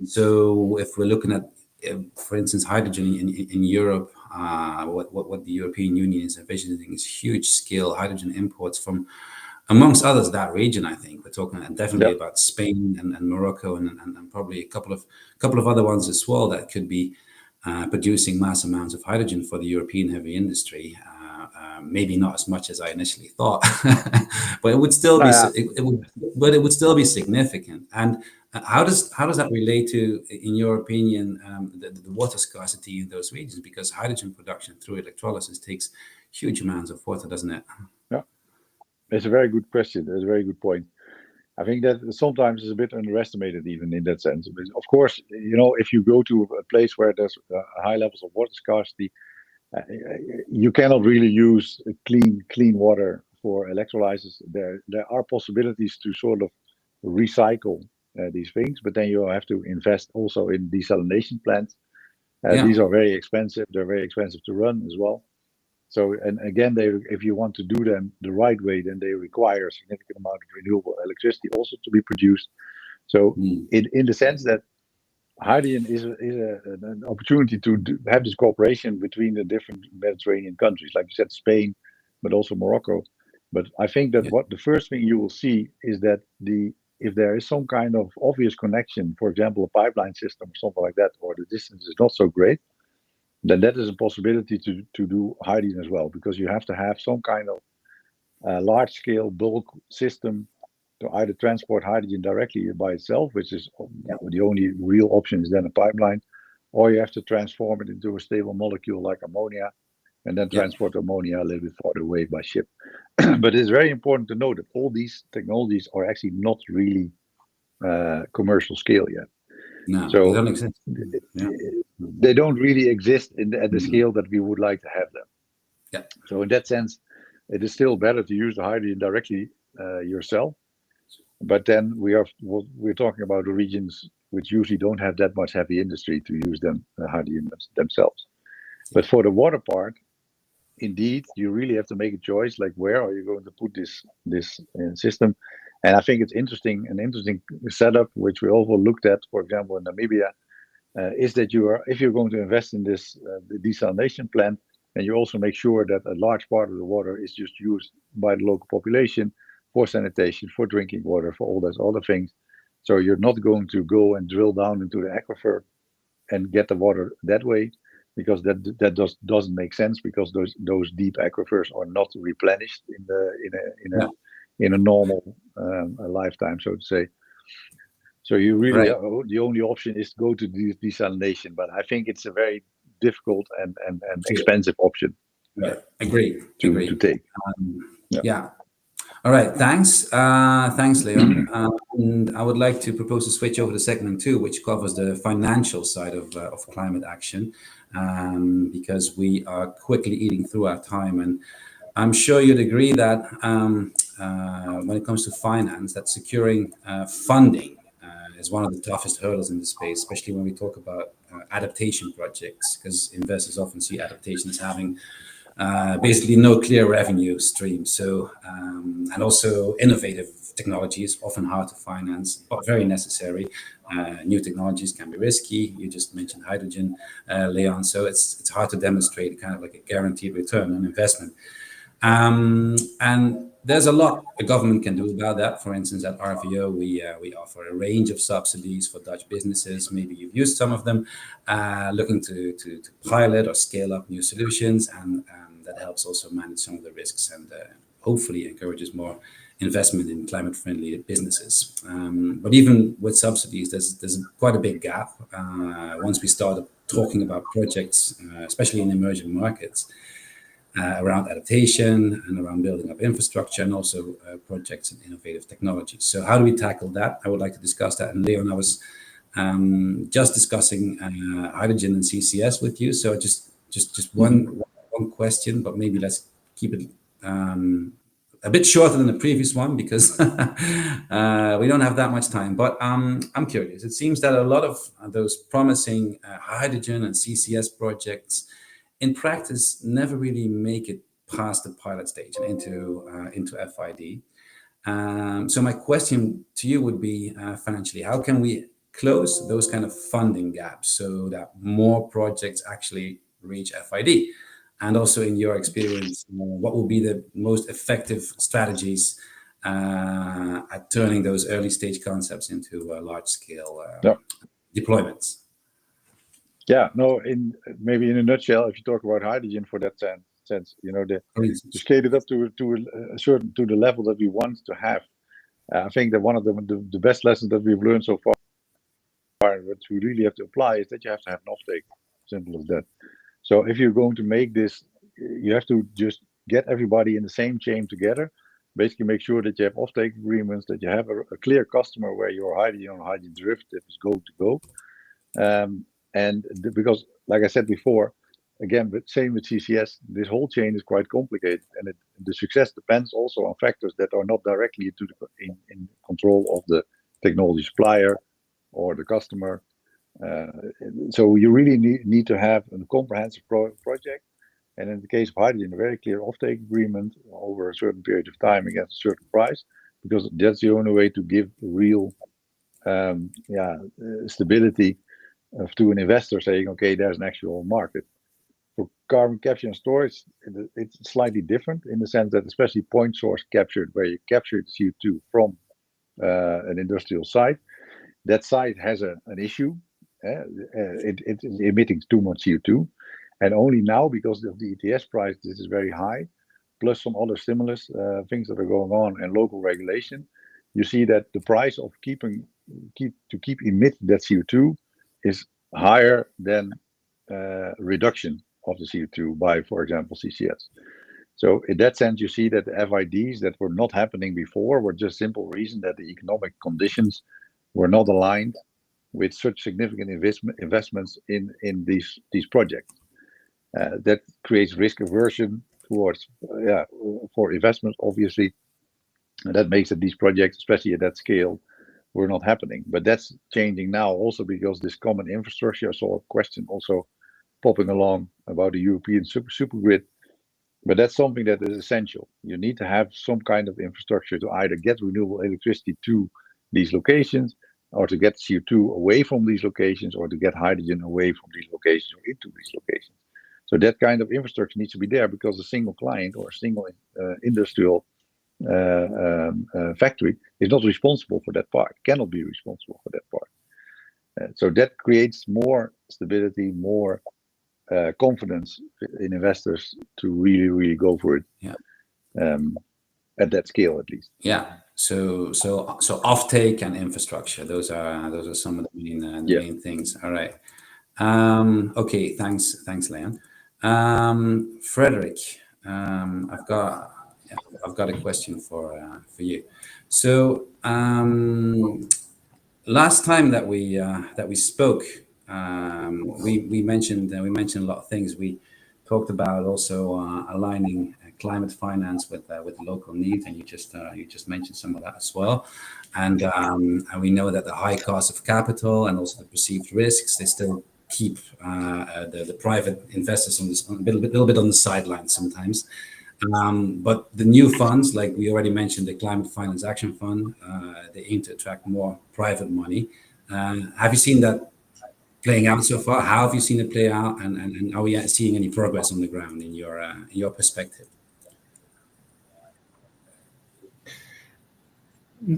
So if we're looking at, for instance, hydrogen in Europe, what the European Union is envisioning is huge scale hydrogen imports from, amongst others, that region. I think we're talking definitely about Spain and Morocco and probably a couple of other ones as well that could be producing mass amounts of hydrogen for the European heavy industry. Maybe not as much as I initially thought, but it would still be it would still be significant. And how does that relate to, in your opinion, the water scarcity in those regions? Because hydrogen production through electrolysis takes huge amounts of water, doesn't it? Yeah. It's a very good question. It's a very good point. I think that sometimes it's a bit underestimated, even in that sense. But of course, if you go to a place where there's high levels of water scarcity, you cannot really use clean water for electrolysis. There are possibilities to sort of recycle these things, but then you have to invest also in desalination plants. These are very expensive. They're very expensive to run as well. So, and again, if you want to do them the right way, then they require a significant amount of renewable electricity also to be produced. So, in the sense that hydrogen is an opportunity to have this cooperation between the different Mediterranean countries, like you said, Spain, but also Morocco. But I think that what the first thing you will see is that if there is some kind of obvious connection, for example, a pipeline system or something like that, or the distance is not so great, then that is a possibility to do hydrogen as well, because you have to have some kind of large-scale bulk system to either transport hydrogen directly by itself, which is the only real option is then a pipeline, or you have to transform it into a stable molecule like ammonia, and then transport ammonia a little bit farther away by ship. But it's very important to note that all these technologies are actually not really commercial scale yet. No, so they don't exist. They don't really exist at the scale that we would like to have them. Yeah. So in that sense, it is still better to use the hydrogen directly yourself. But then we're talking about the regions which usually don't have that much heavy industry to use hydrogen themselves. But for the water part, indeed, you really have to make a choice, like where are you going to put this system? And I think it's an interesting setup, which we also looked at, for example, in Namibia, is that if you're going to invest in this desalination plant, and you also make sure that a large part of the water is just used by the local population for sanitation, for drinking water, for all those other things. So you're not going to go and drill down into the aquifer and get the water that way, because that doesn't make sense, because those deep aquifers are not replenished in a normal lifetime, so to say. So you really the only option is to go to desalination, but I think it's a very difficult and expensive option. Agree. To take. Yeah. All right. Thanks, Leon. And I would like to propose to switch over to segment 2, which covers the financial side of climate action, because we are quickly eating through our time, and I'm sure you'd agree that when it comes to finance, that securing funding is one of the toughest hurdles in the space, especially when we talk about adaptation projects, because investors often see adaptation as having basically no clear revenue stream. So, and also innovative technology is often hard to finance, but very necessary. New technologies can be risky. You just mentioned hydrogen, Leon. So it's hard to demonstrate kind of like a guaranteed return on investment. And there's a lot the government can do about that. For instance, at RVO, we offer a range of subsidies for Dutch businesses. Maybe you've used some of them, looking to pilot or scale up new solutions, and that helps also manage some of the risks and hopefully encourages more investment in climate-friendly businesses. But even with subsidies, there's quite a big gap. Once we start talking about projects, especially in emerging markets, around adaptation and around building up infrastructure, and also projects in innovative technologies. So how do we tackle that? I would like to discuss that. And Leon, I was just discussing hydrogen and CCS with you. So just one question, but maybe let's keep it a bit shorter than the previous one, because we don't have that much time. But I'm curious. It seems that a lot of those promising hydrogen and CCS projects in practice never really make it past the pilot stage and into FID. So my question to you would be, financially, how can we close those kind of funding gaps so that more projects actually reach FID? And also, in your experience, what will be the most effective strategies at turning those early stage concepts into large scale deployments? Yeah, no, maybe in a nutshell, if you talk about hydrogen for that sense, you know, to scale it up to the level that we want to have. I think that one of the best lessons that we've learned so far, what we really have to apply, is that you have to have an offtake. Simple as that. So if you're going to make this, you have to just get everybody in the same chain together. Basically, make sure that you have offtake agreements, that you have a clear customer where your hydrogen or hydrogen derivative is going to go. Because, like I said before, again, but same with CCS, this whole chain is quite complicated, and the success depends also on factors that are not directly in control of the technology supplier or the customer. So you really need to have a comprehensive project, and in the case of hydrogen, a very clear offtake agreement over a certain period of time against a certain price, because that's the only way to give real stability to an investor, saying, okay, there's an actual market. For carbon capture and storage, it's slightly different in the sense that, especially point source captured, where you capture the CO2 from an industrial site, that site has an issue. It's emitting too much CO2, and only now, because of the ETS price, this is very high, plus some other stimulus things that are going on and local regulation, you see that the price of keep emitting that CO2 is higher than reduction of the CO2 by, for example, CCS. So in that sense, you see that the FIDs that were not happening before were just simple reason that the economic conditions were not aligned with such significant investments in these projects. That creates risk aversion towards for investment, obviously, and that makes that these projects, especially at that scale, were not happening. But that's changing now also because this common infrastructure. I saw a question also popping along about the European supergrid, but that's something that is essential. You need to have some kind of infrastructure to either get renewable electricity to these locations, or to get CO2 away from these locations, or to get hydrogen away from these locations or into these locations. So that kind of infrastructure needs to be there, because a single client or a single industrial factory is not responsible for that part, cannot be responsible for that part. So that creates more stability, more confidence in investors to really go for it. At that scale, at least. So offtake and infrastructure, those are some of the main things. All right. Okay. Thanks, Leon. Frederick, I've got a question for you. So last time that we spoke, we mentioned a lot of things. We talked about also aligning climate finance with local needs, and you just mentioned some of that as well. And we know that the high cost of capital and also the perceived risks, they still keep the private investors on a little bit on the sidelines sometimes. But the new funds, like we already mentioned, the Climate Finance Action Fund, they aim to attract more private money. Have you seen that playing out so far? How have you seen it play out, and are we seeing any progress on the ground in your perspective?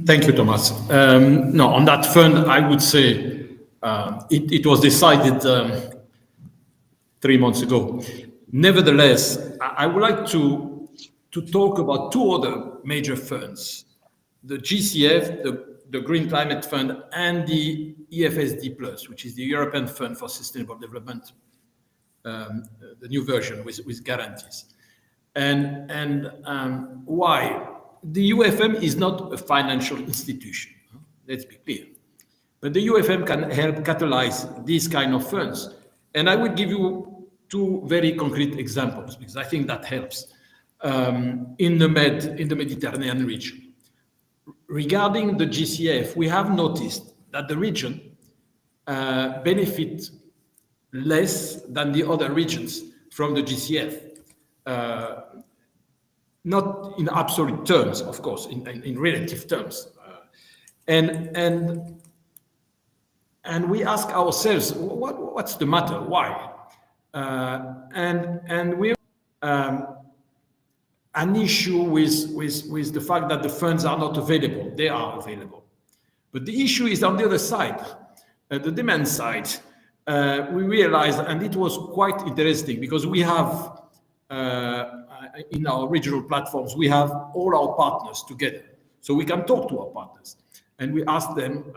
Thank you, Thomas. No, on that fund, I would say it was decided 3 months ago. Nevertheless, I would like to talk about two other major funds: the GCF, the Green Climate Fund, and the EFSD Plus, which is the European Fund for Sustainable Development, the new version with guarantees. And why? The UFM is not a financial institution, let's be clear. But the UFM can help catalyze these kind of funds. And I will give you two very concrete examples, because I think that helps in the Mediterranean region. Regarding the GCF, we have noticed that the region benefits less than the other regions from the GCF. Not in absolute terms, of course, in relative terms. And we ask ourselves, what's the matter? Why? And we an issue with the fact that the funds are not available. They are available. But the issue is on the other side, the demand side. We realized, and it was quite interesting, because we have in our regional platforms, we have all our partners together. So we can talk to our partners. And we ask them,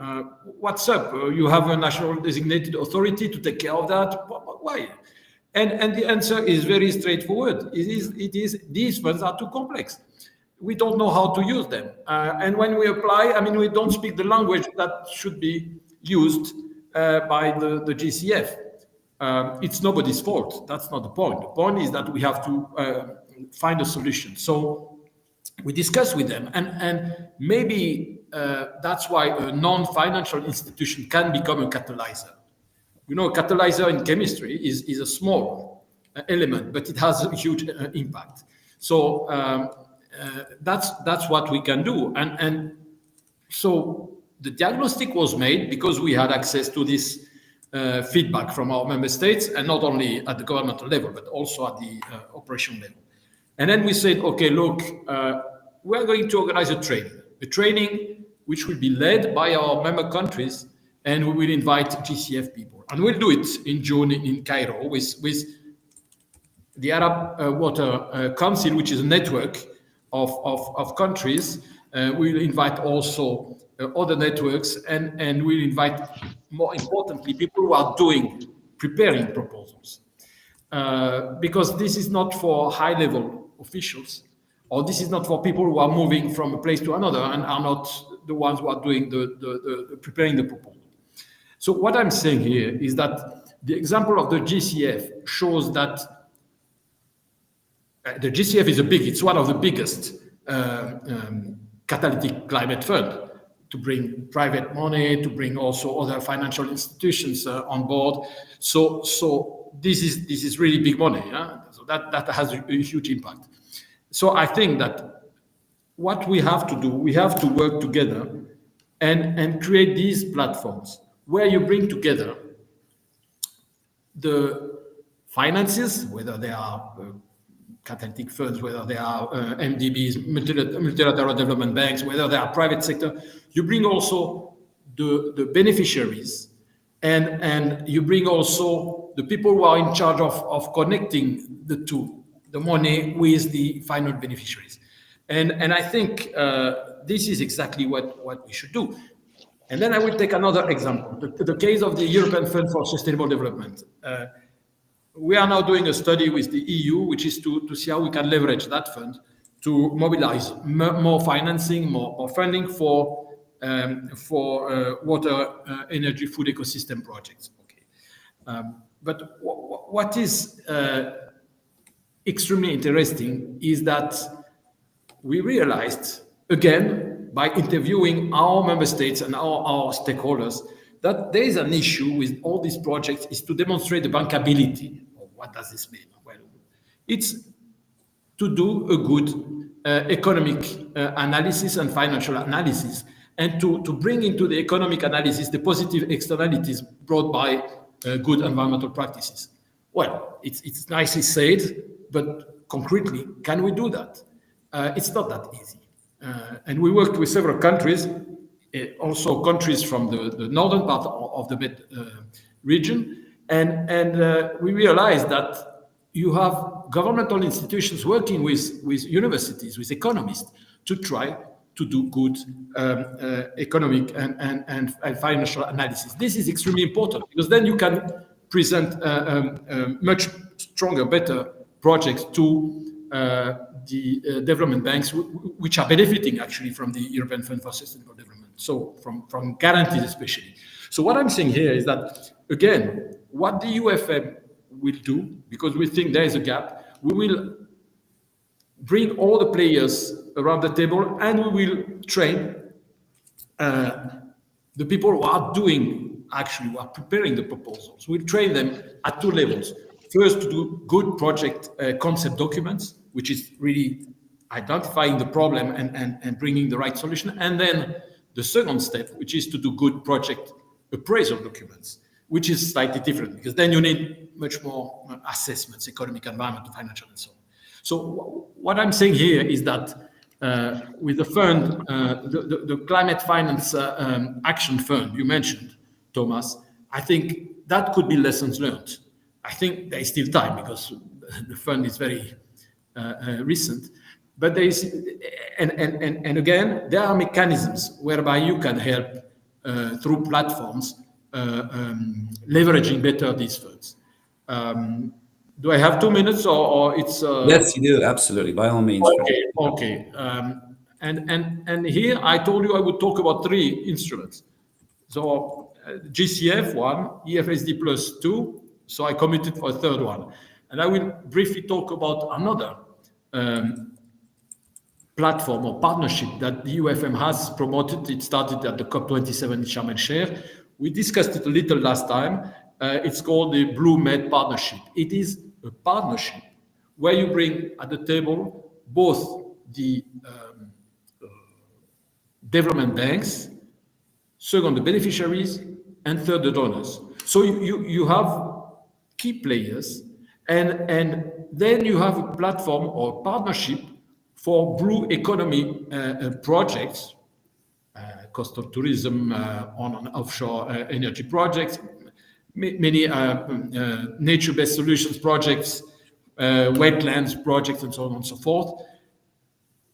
what's up? You have a national designated authority to take care of that? Why? And the answer is very straightforward. It is these funds are too complex. We don't know how to use them. And when we apply, I mean, we don't speak the language that should be used by the GCF. It's nobody's fault. That's not the point. The point is that we have to find a solution. So we discuss with them, and maybe that's why a non-financial institution can become a catalyzer. You know, a catalyzer in chemistry is a small element, but it has a huge impact. So that's what we can do. And so the diagnostic was made because we had access to this feedback from our member states, and not only at the governmental level, but also at the operation level. And then we said, okay, look, we're going to organize a training which will be led by our member countries, and we will invite GCF people. And we'll do it in June in Cairo with the Arab Water Council, which is a network of countries. We'll invite also other networks, and we'll invite, more importantly, people who are preparing proposals. Because this is not for high-level officials, or this is not for people who are moving from a place to another and are not the ones who are doing the preparing the proposal. So what I'm saying here is that the example of the GCF shows that the GCF is it's one of the biggest catalytic climate fund to bring private money, to bring also other financial institutions on board. So this is really big money. Yeah? So that has a huge impact. So I think that what we have to do, we have to work together and create these platforms where you bring together the finances, whether they are catalytic funds, whether they are MDBs, multilateral development banks, whether they are private sector. You bring also the beneficiaries, and you bring also the people who are in charge of connecting the two, the money with the final beneficiaries. And I think this is exactly what we should do. And then I will take another example, the case of the European Fund for Sustainable Development. We are now doing a study with the EU, which is to see how we can leverage that fund to mobilize more financing, more funding for water, energy, food ecosystem projects. Okay. But what is extremely interesting is that we realized, again, by interviewing our member states and our stakeholders, that there is an issue with all these projects is to demonstrate the bankability. What does this mean? Well, it's to do a good economic analysis and financial analysis, and to bring into the economic analysis the positive externalities brought by good environmental practices. Well, it's nicely said, but concretely, can we do that? It's not that easy. And we worked with several countries, also countries from the northern part of the Med region, and we realized that you have governmental institutions working with universities, with economists, to try to do good economic and financial analysis. This is extremely important, because then you can present much stronger, better projects to the development banks, which are benefiting actually from the European Fund for Sustainable Development, so from guarantees especially. So what I'm saying here is that, again, what the UFM will do, because we think there is a gap, we will bring all the players around the table, and we will train the people who are doing, actually, who are preparing the proposals. We'll train them at two levels. First, to do good project concept documents, which is really identifying the problem and bringing the right solution. And then the second step, which is to do good project appraisal documents, which is slightly different, because then you need much more assessments, economic, environmental, financial, and so on. So what I'm saying here is that with the fund, the Climate Finance Action Fund you mentioned, Thomas, I think that could be lessons learned. I think there is still time, because the fund is very recent. But there is, and again, there are mechanisms whereby you can help through platforms leveraging better these funds. Do I have 2 minutes, or it's? Yes, you do, absolutely, by all means. Okay. And here I told you I would talk about 3 instruments. So GCF 1, EFSD plus 2. So I committed for a third one, and I will briefly talk about another platform or partnership that the UFM has promoted. It started at the COP27 in Sharm el-Sheikh. We discussed it a little last time. It's called the Blue Med Partnership. It is a partnership where you bring at the table both the development banks, second, the beneficiaries, and third, the donors. So you have key players, and then you have a platform or partnership for blue economy projects, coastal tourism, on and offshore energy projects, many nature-based solutions projects, wetlands projects, and so on and so forth.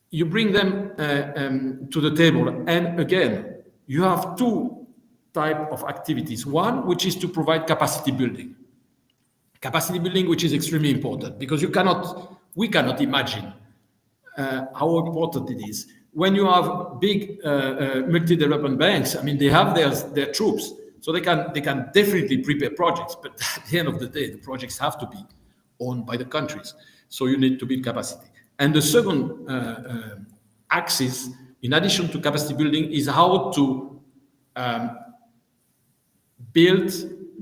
You bring them to the table, and again, you have 2 types of activities. One, which is to provide capacity building. Capacity building, which is extremely important, because we cannot imagine how important it is. When you have big multi-development banks, I mean, they have their troops, so they can definitely prepare projects, but at the end of the day, the projects have to be owned by the countries. So you need to build capacity. And the second axis, in addition to capacity building, is how to build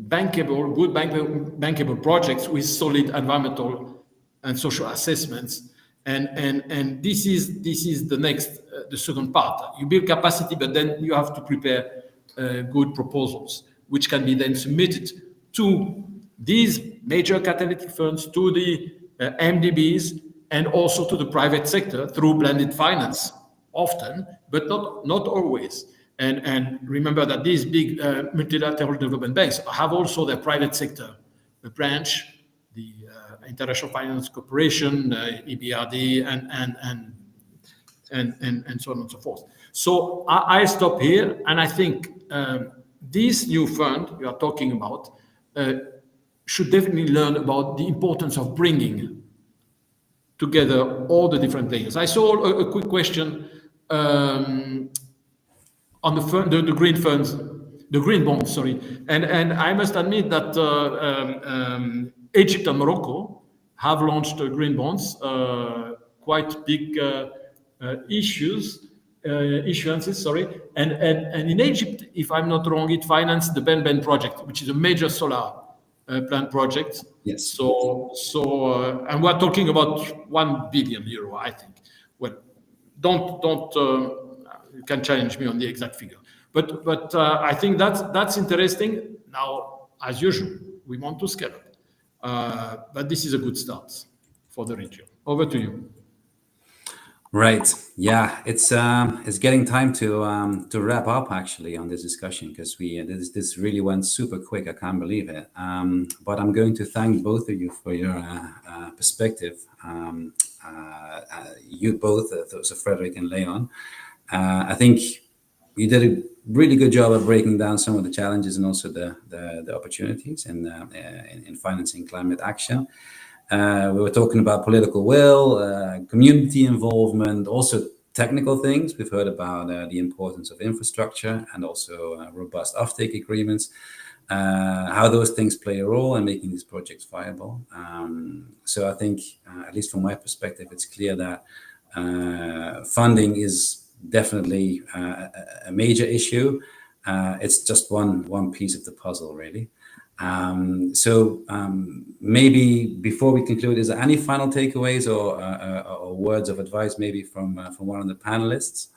bankable projects with solid environmental and social assessments. And this is the second part. You build capacity, but then you have to prepare good proposals, which can be then submitted to these major catalytic funds, to the MDBs, and also to the private sector through blended finance, often, but not always. And remember that these big multilateral development banks have also their private sector branch, the International Finance Corporation, EBRD, and so on and so forth. So I stop here, and I think this new fund you are talking about should definitely learn about the importance of bringing together all the different players. I saw a quick question on the green funds, the green bonds, sorry. And I must admit that Egypt and Morocco have launched green bonds, quite big issues. issuances, sorry. And in Egypt, if I'm not wrong, it financed the Ben project, which is a major solar plant project. Yes. So and we're talking about 1 billion euro, I think. Well, don't you can challenge me on the exact figure, but I think that's interesting. Now, as usual, we want to scale up, but this is a good start for the region. Over to you. Right. Yeah, it's getting time to wrap up actually on this discussion, because this really went super quick. I can't believe it. But I'm going to thank both of you for your perspective. You both, so Frederick and Leon. I think you did a really good job of breaking down some of the challenges and also the opportunities in financing climate action. We were talking about political will, community involvement, also technical things. We've heard about the importance of infrastructure and also robust offtake agreements, how those things play a role in making these projects viable. So I think, at least from my perspective, it's clear that funding is definitely a major issue. It's just one piece of the puzzle, really. So maybe before we conclude, is there any final takeaways or words of advice maybe from one of the panelists?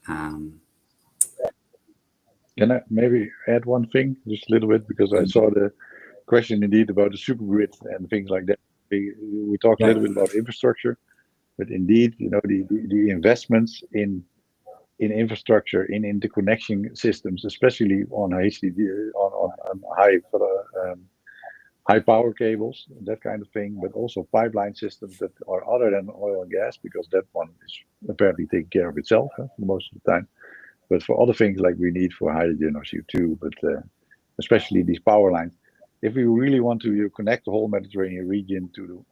Can I maybe add one thing, just a little bit, because I saw the question indeed about the supergrid and things like that. We talked a little bit about infrastructure, but indeed, you know, the investments in infrastructure, in interconnection systems, especially on high power cables, that kind of thing, but also pipeline systems that are other than oil and gas, because that one is apparently taking care of itself most of the time. But for other things like we need for hydrogen or CO2, but especially these power lines, if we really want to connect the whole Mediterranean region to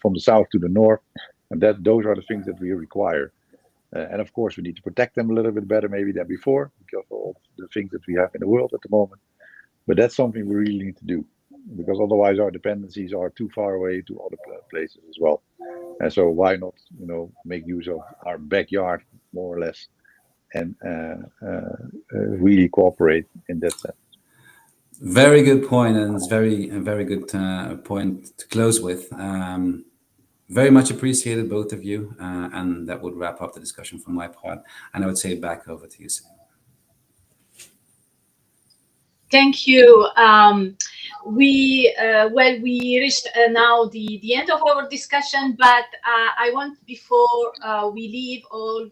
from the south to the north, and those are the things that we require. And of course, we need to protect them a little bit better maybe than before, because of all the things that we have in the world at the moment. But that's something we really need to do, because otherwise our dependencies are too far away to other places as well. And so why not, you know, make use of our backyard more or less, and really cooperate in that sense. Very good point, and it's a very good point to close with. Very much appreciated, both of you, and that would wrap up the discussion from my part. And I would say back over to you, Sam. Thank you. We reached now the end of our discussion, but I want, before we leave all,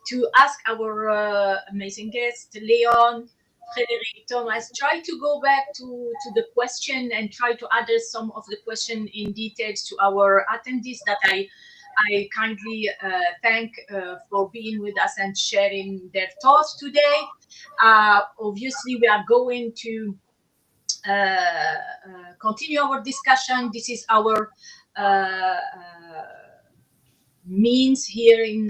to ask our amazing guests, Leon, Frederick, Thomas, try to go back to the question and try to address some of the question in details to our attendees that I kindly thank for being with us and sharing their thoughts today. Obviously, we are going to continue our discussion. This is our means here in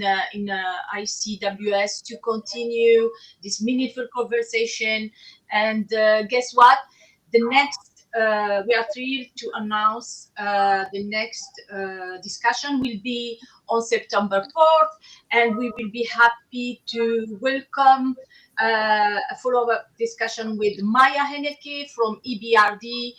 ICWS to continue this meaningful conversation. And guess what? The next, we are thrilled to announce the next discussion will be on September 4th, and we will be happy to welcome a follow-up discussion with Maya Henneke from EBRD,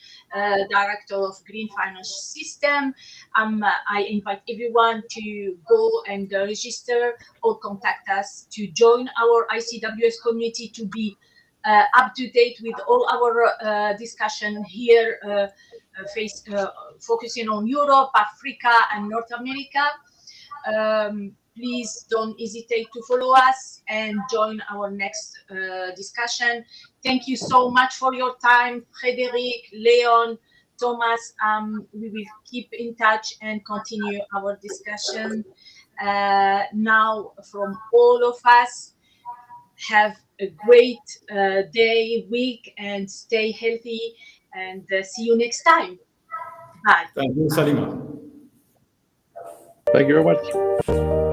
Director of Green Finance System. I invite everyone to go and register or contact us to join our ICWS community to be up to date with all our discussion here, focusing on Europe, Africa, and North America. Please don't hesitate to follow us and join our next discussion. Thank you so much for your time, Frederick, Leon, Thomas. We will keep in touch and continue our discussion. Now, from all of us, have a great day, week, and stay healthy, and see you next time. Bye. Thank you, Salima. Thank you very much.